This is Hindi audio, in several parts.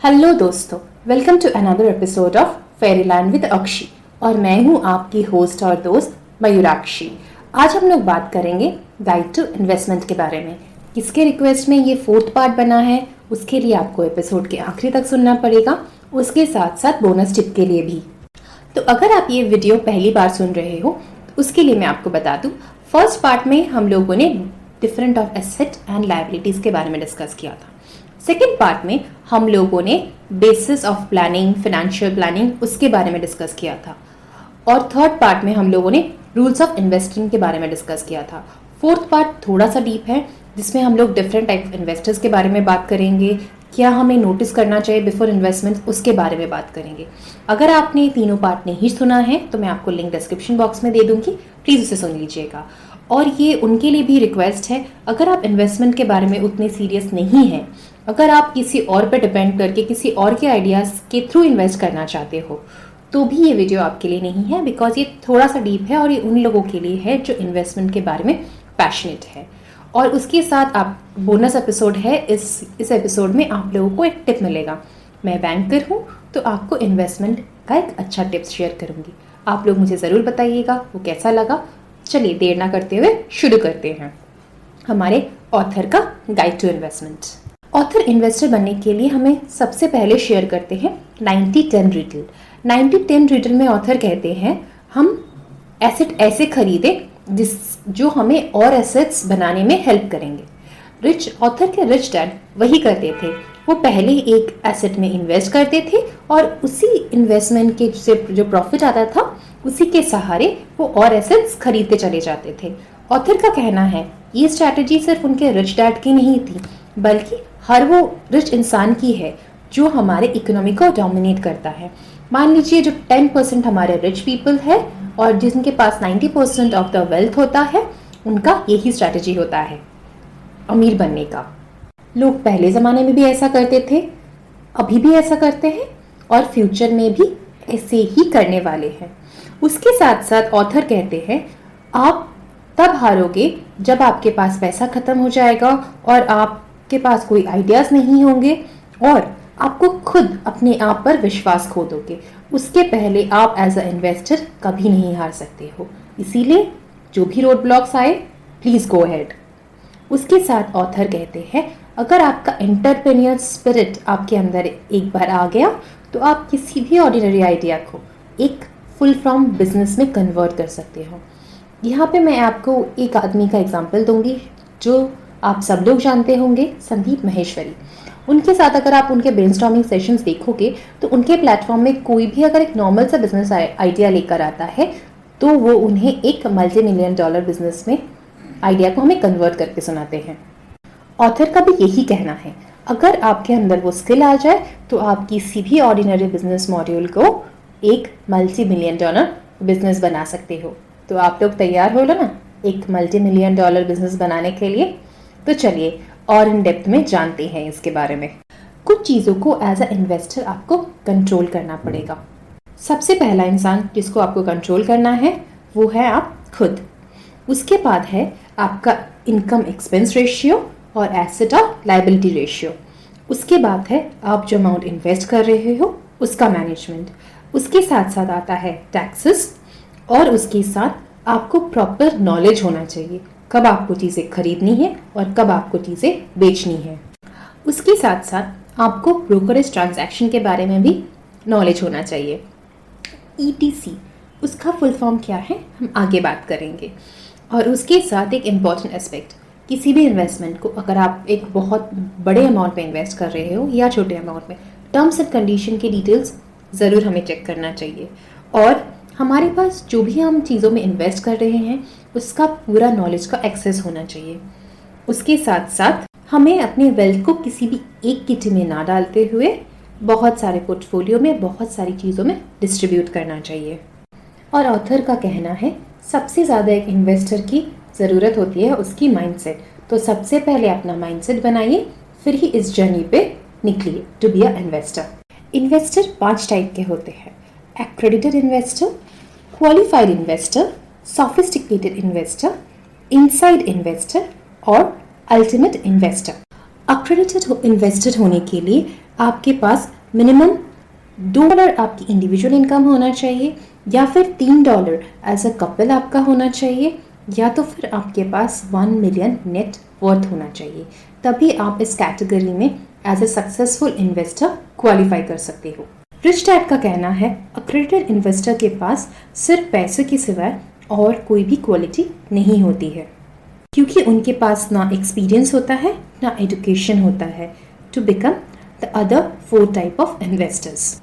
हेलो दोस्तों, welcome to another episode of fairyland with Akshi. और मैं हूं आपकी होस्ट और दोस्त मयूराक्षी। आज हम लोग बात करेंगे गाइड टू इन्वेस्टमेंट के बारे में। किसके रिक्वेस्ट में ये फोर्थ पार्ट बना है, उसके लिए आपको एपिसोड के आखिरी तक सुनना पड़ेगा, उसके साथ साथ बोनस टिप के लिए भी। तो अगर आप ये वीडियो पहली बार सुन रहे हो तो उसके लिए मैं आपको बता दूं, फर्स्ट पार्ट में हम लोगों ने different of asset and liabilities के बारे में डिस्कस किया था। सेकेंड पार्ट में हम लोगों ने basis of planning, financial planning, उसके बारे में डिस्कस किया था। और थर्ड पार्ट में हम लोगों ने रूल्स ऑफ इन्वेस्टिंग के बारे में डिस्कस किया था। फोर्थ पार्ट थोड़ा सा डीप है, जिसमें हम लोग डिफरेंट टाइप ऑफ इन्वेस्टर्स के बारे में बात करेंगे, क्या हमें नोटिस करना चाहिए बिफोर इन्वेस्टमेंट, उसके बारे में बात करेंगे। अगर आपने तीनों पार्ट नहीं सुना है तो मैं आपको लिंक डिस्क्रिप्शन बॉक्स में दे दूंगी, प्लीज़ उसे सुन लीजिएगा। और ये उनके लिए भी रिक्वेस्ट है, अगर आप इन्वेस्टमेंट के बारे में उतने सीरियस नहीं हैं, अगर आप किसी और पे डिपेंड करके किसी और के आइडियाज़ के थ्रू इन्वेस्ट करना चाहते हो, तो भी ये वीडियो आपके लिए नहीं है, बिकॉज ये थोड़ा सा डीप है और ये उन लोगों के लिए है जो इन्वेस्टमेंट के बारे में पैशनेट है। और उसके साथ आप बोनस एपिसोड है, इस एपिसोड में आप लोगों को एक टिप मिलेगा। मैं बैंकर हूँ तो आपको इन्वेस्टमेंट का एक अच्छा टिप्स शेयर करूँगी। आप लोग मुझे ज़रूर बताइएगा वो कैसा लगा। चलिए देर ना करते हुए शुरू करते हैं हमारे ऑथर का guide to investment. Author investor बनने के लिए हमें सबसे पहले शेयर करते हैं 90-10 रिडल। 90-10 रिडल में ऑथर कहते हैं हम एसेट ऐसे खरीदे जो हमें और एसेट्स बनाने में हेल्प करेंगे। ऑथर के रिच डैड वही करते थे, वो पहले एक एसेट में इन्वेस्ट करते थे और उसी इन्वेस्टमेंट के से जो प्रॉफिट आता था उसी के सहारे वो और एसेट्स खरीदते चले जाते थे। ऑथर का कहना है ये स्ट्रैटेजी सिर्फ उनके रिच डैड की नहीं थी, बल्कि हर वो रिच इंसान की है जो हमारे इकोनॉमी को डोमिनेट करता है। मान लीजिए जो 10% हमारे रिच पीपल है और जिनके पास 90% ऑफ द वेल्थ होता है, उनका यही स्ट्रैटेजी होता है अमीर बनने का। लोग पहले ज़माने में भी ऐसा करते थे, अभी भी ऐसा करते हैं और फ्यूचर में भी ऐसे ही करने वाले हैं। उसके साथ साथ ऑथर कहते हैं आप तब हारोगे जब आपके पास पैसा ख़त्म हो जाएगा और आपके पास कोई आइडियाज़ नहीं होंगे और आपको खुद अपने आप पर विश्वास खो दोगे। उसके पहले आप एज अ इन्वेस्टर कभी नहीं हार सकते हो। इसीलिए जो भी रोड ब्लॉक्स आए, प्लीज़ गो अहेड। उसके साथ ऑथर कहते हैं अगर आपका एंटरप्रेन्योर स्पिरिट आपके अंदर एक बार आ गया तो आप किसी भी ऑर्डिनरी आइडिया को एक फुल फॉर्म बिजनेस में कन्वर्ट कर सकते हो। यहाँ पे मैं आपको एक आदमी का एग्जांपल दूंगी जो आप सब लोग जानते होंगे, संदीप माहेश्वरी। उनके साथ अगर आप उनके ब्रेनस्टॉर्मिंग सेशंस देखोगे तो उनके प्लेटफॉर्म में कोई भी अगर एक नॉर्मल सा बिजनेस आइडिया लेकर आता है तो वो उन्हें एक $multi-million बिजनेस में आइडिया को हमें कन्वर्ट करके सुनाते हैं। ऑथर का भी यही कहना है, अगर आपके अंदर वो स्किल आ जाए तो आप किसी भी ऑर्डिनरी बिजनेस मॉड्यूल को एक $multi-million बिजनेस बना सकते हो। तो आप लोग तैयार हो लो ना एक $multi-million बिजनेस बनाने के लिए? तो चलिए और इन डेप्थ में जानते हैं इसके बारे में। कुछ चीज़ों को एज अ इन्वेस्टर आपको कंट्रोल करना पड़ेगा। सबसे पहला इंसान जिसको आपको कंट्रोल करना है वो है आप खुद। उसके बाद है आपका इनकम एक्सपेंस रेशियो और एसेट और लायबिलिटी रेशियो। उसके बाद है आप जो अमाउंट इन्वेस्ट कर रहे हो उसका मैनेजमेंट। उसके साथ साथ आता है टैक्सेस और उसके साथ आपको प्रॉपर नॉलेज होना चाहिए कब आपको चीज़ें खरीदनी है और कब आपको चीज़ें बेचनी है। उसके साथ साथ आपको ब्रोकरेज ट्रांजैक्शन के बारे में भी नॉलेज होना चाहिए। ETC उसका फुल फॉर्म क्या है हम आगे बात करेंगे। और उसके साथ एक इम्पॉर्टेंट एस्पेक्ट, किसी भी इन्वेस्टमेंट को अगर आप एक बहुत बड़े अमाउंट में इन्वेस्ट कर रहे हो या छोटे अमाउंट में, टर्म्स एंड कंडीशन की डिटेल्स ज़रूर हमें चेक करना चाहिए। और हमारे पास जो भी हम चीज़ों में इन्वेस्ट कर रहे हैं उसका पूरा नॉलेज का एक्सेस होना चाहिए। उसके साथ साथ हमें अपने वेल्थ को किसी भी एक किटी में ना डालते हुए बहुत सारे पोर्टफोलियो में, बहुत सारी चीज़ों में डिस्ट्रीब्यूट करना चाहिए। और ऑथर का कहना है सबसे ज़्यादा एक इन्वेस्टर की ज़रूरत होती है उसकी माइंडसेट। तो सबसे पहले अपना माइंडसेट बनाइए, फिर ही इस जर्नी पे निकलिए to be a investor. Investor 5 type के होते हैं: accredited investor, qualified investor, sophisticated investor, inside investor और अल्टीमेट इन्वेस्टर। अक्रेडिटेड इन्वेस्टर होने के लिए आपके पास मिनिमम $2 आपकी इंडिविजुअल इनकम होना चाहिए, या फिर $3 एज अ कपल आपका होना चाहिए, या तो फिर आपके पास 1 मिलियन नेट वर्थ होना चाहिए। तभी आप इस कैटेगरी में as a successful investor qualify कर सकते हो। रिच डैड का कहना है अक्रेडिटेड इन्वेस्टर के पास सिर्फ पैसे के सिवाय और कोई भी क्वालिटी नहीं होती है, क्योंकि उनके पास ना एक्सपीरियंस होता है ना एजुकेशन होता है to become the other 4 type of investors.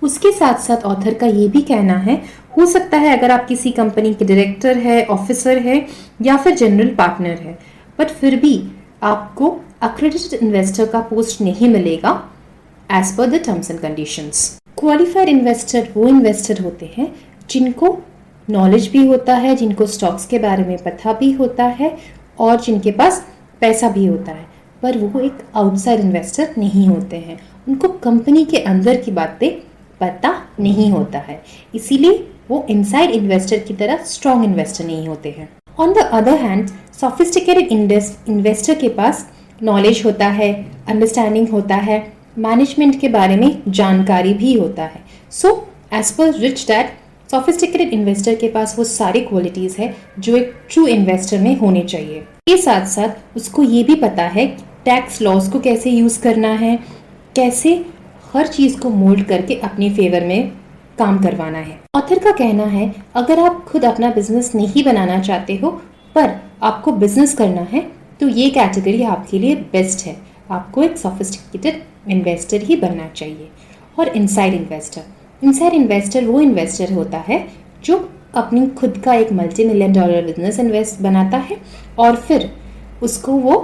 उसके साथ साथ ऑथर का ये भी कहना है, हो सकता है अगर आप किसी कंपनी के डायरेक्टर है, ऑफिसर है या फिर जनरल पार्टनर है, बट फिर भी आपको अक्रेडिटेड इन्वेस्टर का पोस्ट नहीं मिलेगा as per the terms and conditions. Qualified investor वो इन्वेस्टर होते हैं जिनको नॉलेज भी होता है, जिनको स्टॉक्स के बारे में पता भी होता है और जिनके पास पैसा भी होता है, पर वो एक आउटसाइड इन्वेस्टर नहीं होते हैं। उनको कंपनी के अंदर की बातें पता नहीं होता है, इसीलिए वो इनसाइड इन्वेस्टर की तरह स्ट्रॉन्ग इन्वेस्टर नहीं होते हैं। On the other hand sophisticated investor के पास नॉलेज होता है, अंडरस्टैंडिंग होता है, मैनेजमेंट के बारे में जानकारी भी होता है। So as per rich dad sophisticated investor के पास वो सारी क्वालिटीज़ है जो एक ट्रू इन्वेस्टर में होने चाहिए। के साथ साथ उसको ये भी पता है टैक्स लॉज को कैसे यूज़ करना है, कैसे हर चीज़ को मोल्ड करके अपने फेवर में काम करवाना है। ऑथर का कहना है अगर आप खुद अपना बिजनेस नहीं बनाना चाहते हो पर आपको बिजनेस करना है तो ये कैटेगरी आपके लिए बेस्ट है। आपको एक सोफिस्टिकेटेड इन्वेस्टर ही बनना चाहिए। और इनसाइड इन्वेस्टर वो इन्वेस्टर होता है जो अपनी खुद का एक $multi-million बिजनेस इन्वेस्ट बनाता है और फिर उसको वो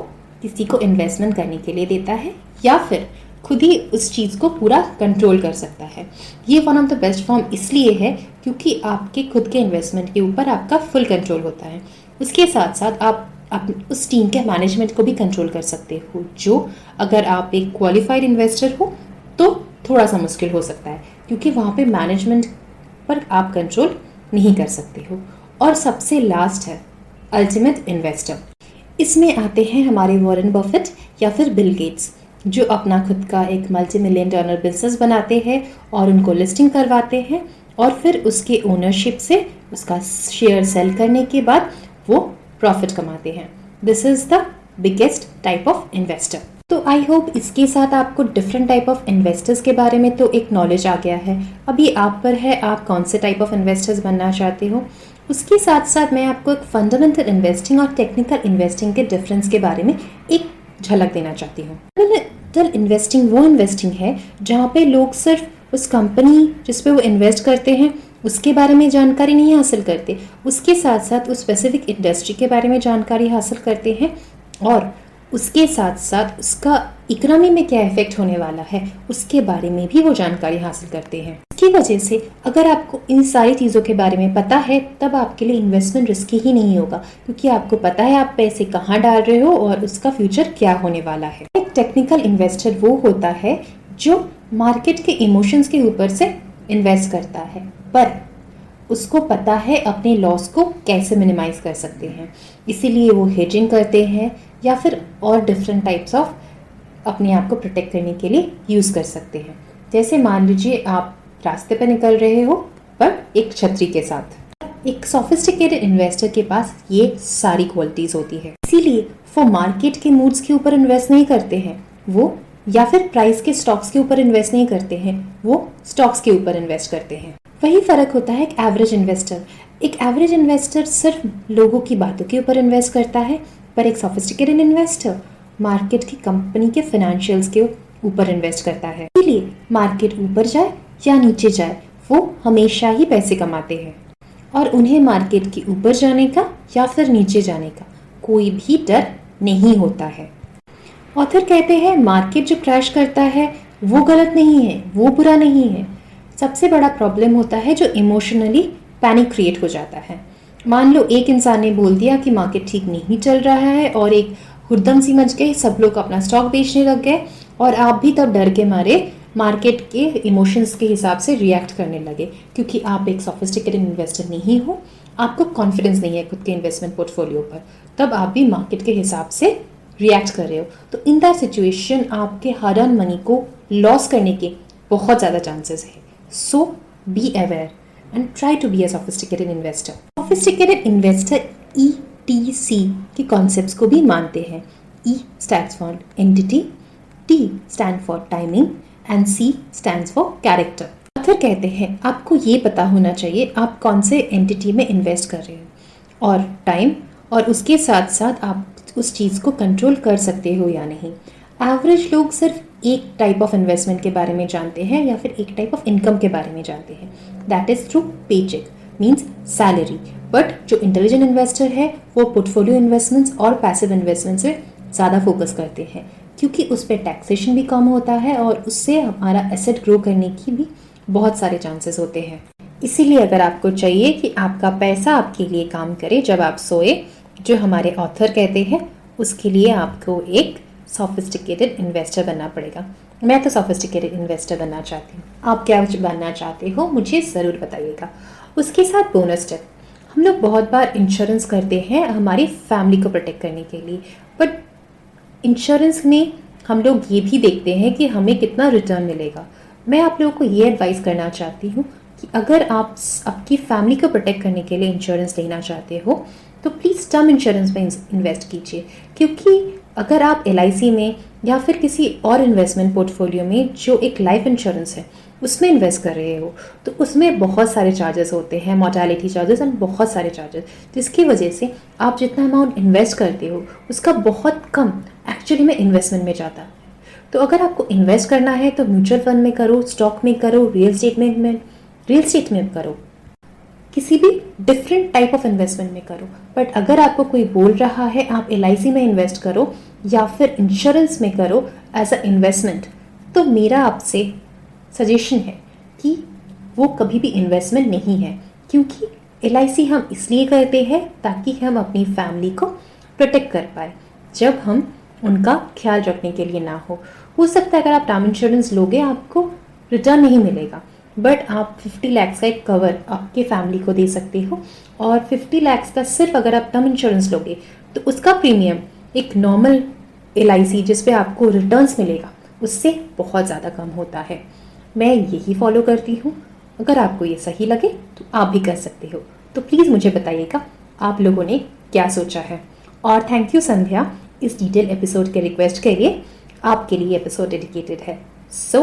किसी को इन्वेस्टमेंट करने के लिए देता है या फिर खुद ही उस चीज़ को पूरा कंट्रोल कर सकता है। ये one of the best form इसलिए है क्योंकि आपके खुद के इन्वेस्टमेंट के ऊपर आपका फुल कंट्रोल होता है। उसके साथ साथ आप उस टीम के मैनेजमेंट को भी कंट्रोल कर सकते हो, जो अगर आप एक क्वालिफाइड इन्वेस्टर हो तो थोड़ा सा मुश्किल हो सकता है क्योंकि वहाँ पे मैनेजमेंट पर आप कंट्रोल नहीं कर सकते हो। और सबसे लास्ट है अल्टीमेट इन्वेस्टर। इसमें आते हैं हमारे वॉरेन बफेट या फिर बिल गेट्स, जो अपना खुद का एक $multi-million बिजनेस बनाते हैं और उनको लिस्टिंग करवाते हैं और फिर उसके ओनरशिप से उसका शेयर सेल करने के बाद वो प्रॉफिट कमाते हैं। This is the biggest type of investor. तो आई होप इसके साथ आपको डिफरेंट टाइप ऑफ इन्वेस्टर्स के बारे में तो एक नॉलेज आ गया है। अभी आप पर है आप कौन से टाइप ऑफ इन्वेस्टर्स बनना चाहते हो। उसके साथ साथ मैं आपको एक फंडामेंटल इन्वेस्टिंग और टेक्निकल इन्वेस्टिंग के डिफरेंस के बारे में एक झलक देना चाहती हूँ। फंडामेंटल इन्वेस्टिंग वो इन्वेस्टिंग है जहाँ पे लोग सिर्फ उस कंपनी जिस पे वो इन्वेस्ट करते हैं उसके बारे में जानकारी नहीं हासिल करते, उसके साथ साथ उस स्पेसिफिक इंडस्ट्री के बारे में जानकारी हासिल करते हैं और उसके साथ साथ उसका इकोनॉमी में क्या इफेक्ट होने वाला है उसके बारे में भी वो जानकारी हासिल करते हैं। इसकी वजह से अगर आपको इन सारी चीज़ों के बारे में पता है तब आपके लिए इन्वेस्टमेंट रिस्की ही नहीं होगा, क्योंकि आपको पता है आप पैसे कहाँ डाल रहे हो और उसका फ्यूचर क्या होने वाला है। एक टेक्निकल इन्वेस्टर वो होता है जो मार्केट के इमोशंस के ऊपर से इन्वेस्ट करता है, पर उसको पता है अपने लॉस को कैसे मिनिमाइज कर सकते हैं, इसीलिए वो हेजिंग करते हैं या फिर और डिफरेंट टाइप्स ऑफ अपने आप को प्रोटेक्ट करने के लिए यूज़ कर सकते हैं। जैसे मान लीजिए आप रास्ते पर निकल रहे हो पर एक छतरी के साथ। एक सोफिस्टिकेटेड इन्वेस्टर के पास ये सारी क्वालिटीज़ होती है, इसीलिए वो मार्केट के मूड्स के ऊपर इन्वेस्ट नहीं करते हैं वो, या फिर प्राइस के स्टॉक्स के ऊपर इन्वेस्ट नहीं करते हैं, वो स्टॉक्स के ऊपर इन्वेस्ट करते हैं। वही फ़र्क होता है एक एवरेज इन्वेस्टर। एक एवरेज इन्वेस्टर सिर्फ लोगों की बातों के ऊपर इन्वेस्ट करता है, पर एक सोफिस्टिकेटेड इन्वेस्टर मार्केट की कंपनी के फाइनेंशियल्स के ऊपर इन्वेस्ट करता है। इसलिए मार्केट ऊपर जाए या नीचे जाए वो हमेशा ही पैसे कमाते हैं और उन्हें मार्केट के ऊपर जाने का या फिर नीचे जाने का कोई भी डर नहीं होता है। ऑथर कहते हैं मार्केट जो क्रैश करता है वो गलत नहीं है, वो बुरा नहीं है। सबसे बड़ा प्रॉब्लम होता है जो इमोशनली पैनिक क्रिएट हो जाता है। मान लो एक इंसान ने बोल दिया कि मार्केट ठीक नहीं चल रहा है और एक हुड़दंग सी मच गई, सब लोग अपना स्टॉक बेचने लग गए और आप भी तब डर के मारे मार्केट के इमोशंस के हिसाब से रिएक्ट करने लगे, क्योंकि आप एक सोफिस्टिकेटेड इन्वेस्टर नहीं हो, आपको कॉन्फिडेंस नहीं है खुद के इन्वेस्टमेंट पोर्टफोलियो पर, तब आप भी मार्केट के हिसाब से रिएक्ट कर रहे हो, तो इन दैट सिचुएशन आपके हार्ड अर्न मनी को लॉस करने के बहुत ज़्यादा चांसेस है. So be aware and try to be a sophisticated investor. Sophisticated investor ETC के कॉन्सेप्ट्स को भी मानते हैं. E stands for entity, T stands for timing and C stands for character. Author कहते हैं आपको ये पता होना चाहिए आप कौन से एंटिटी में इन्वेस्ट कर रहे हो और टाइम, और उसके साथ साथ आप उस चीज़ को कंट्रोल कर सकते हो या नहीं. एवरेज लोग सिर्फ एक टाइप ऑफ इन्वेस्टमेंट के बारे में जानते हैं या फिर एक टाइप ऑफ इनकम के बारे में जानते हैं. That is through paycheque means salary. But जो इंटेलिजेंट इन्वेस्टर है वो पोर्टफोलियो इन्वेस्टमेंट्स और पैसिव इन्वेस्टमेंट्स में ज़्यादा फोकस करते हैं क्योंकि उस पर टैक्सेशन भी कम होता है और उससे हमारा एसेट ग्रो करने की भी बहुत सारे चांसेस होते हैं. इसीलिए अगर आपको चाहिए कि आपका पैसा आपके लिए काम करे जब आप सोए, जो हमारे ऑथर कहते हैं, उसके लिए आपको एक सोफिस्टिकेटेड इन्वेस्टर बनना पड़ेगा. मैं तो सोफिस्टिकेटेड इन्वेस्टर बनना चाहती हूँ. आप क्या बनना चाहते हो मुझे ज़रूर बताइएगा. उसके साथ बोनस टिप, हम लोग बहुत बार इंश्योरेंस करते हैं हमारी फैमिली को प्रोटेक्ट करने के लिए, बट इंश्योरेंस में हम लोग ये भी देखते हैं कि हमें कितना रिटर्न मिलेगा. मैं आप लोगों को ये एडवाइस करना चाहती हूँ कि अगर आप आपकी फैमिली को प्रोटेक्ट करने के लिए इंश्योरेंस लेना चाहते हो तो प्लीज़ टर्म इंश्योरेंस में इन्वेस्ट कीजिए. क्योंकि अगर आप LIC में या फिर किसी और इन्वेस्टमेंट पोर्टफोलियो में जो एक लाइफ इंश्योरेंस है उसमें इन्वेस्ट कर रहे हो तो उसमें बहुत सारे चार्जेस होते हैं, मॉर्टेलिटी चार्जेस एंड बहुत सारे चार्जेस, जिसकी वजह से आप जितना अमाउंट इन्वेस्ट करते हो उसका बहुत कम एक्चुअली में इन्वेस्टमेंट में जाता है. तो अगर आपको इन्वेस्ट करना है तो म्यूचुअल फंड में करो, स्टॉक में करो, रियल स्टेट में करो, किसी भी डिफरेंट टाइप ऑफ इन्वेस्टमेंट में करो. बट अगर आपको कोई बोल रहा है आप LIC में इन्वेस्ट करो या फिर इंश्योरेंस में करो एज अ इन्वेस्टमेंट, तो मेरा आपसे सजेशन है कि वो कभी भी इन्वेस्टमेंट नहीं है. क्योंकि LIC हम इसलिए करते हैं ताकि हम अपनी फैमिली को प्रोटेक्ट कर पाए जब हम उनका ख्याल रखने के लिए ना हो सकता है अगर आप टर्म इंश्योरेंस लोगे आपको रिटर्न नहीं मिलेगा, बट आप 50 लाख का एक कवर आपके फैमिली को दे सकते हो. और 50 लाख का सिर्फ अगर आप टर्म इंश्योरेंस लोगे तो उसका प्रीमियम एक नॉर्मल LIC जिस पे आपको रिटर्न्स मिलेगा उससे बहुत ज़्यादा कम होता है. मैं यही फॉलो करती हूँ. अगर आपको ये सही लगे तो आप भी कर सकते हो. तो प्लीज़ मुझे बताइएगा आप लोगों ने क्या सोचा है. और थैंक यू संध्या इस डिटेल एपिसोड के रिक्वेस्ट के लिए. आपके लिए एपिसोड डेडिकेटेड है. So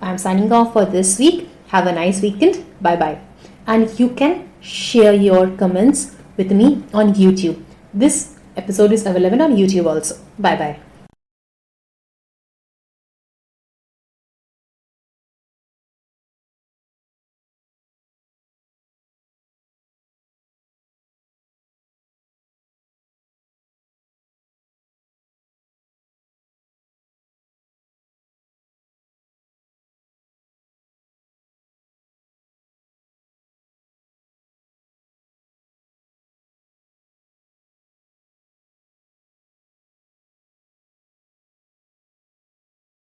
I am signing off for this week. Have a nice weekend. Bye bye. And you can share your comments with me on YouTube. This episode is available on YouTube also. Bye bye.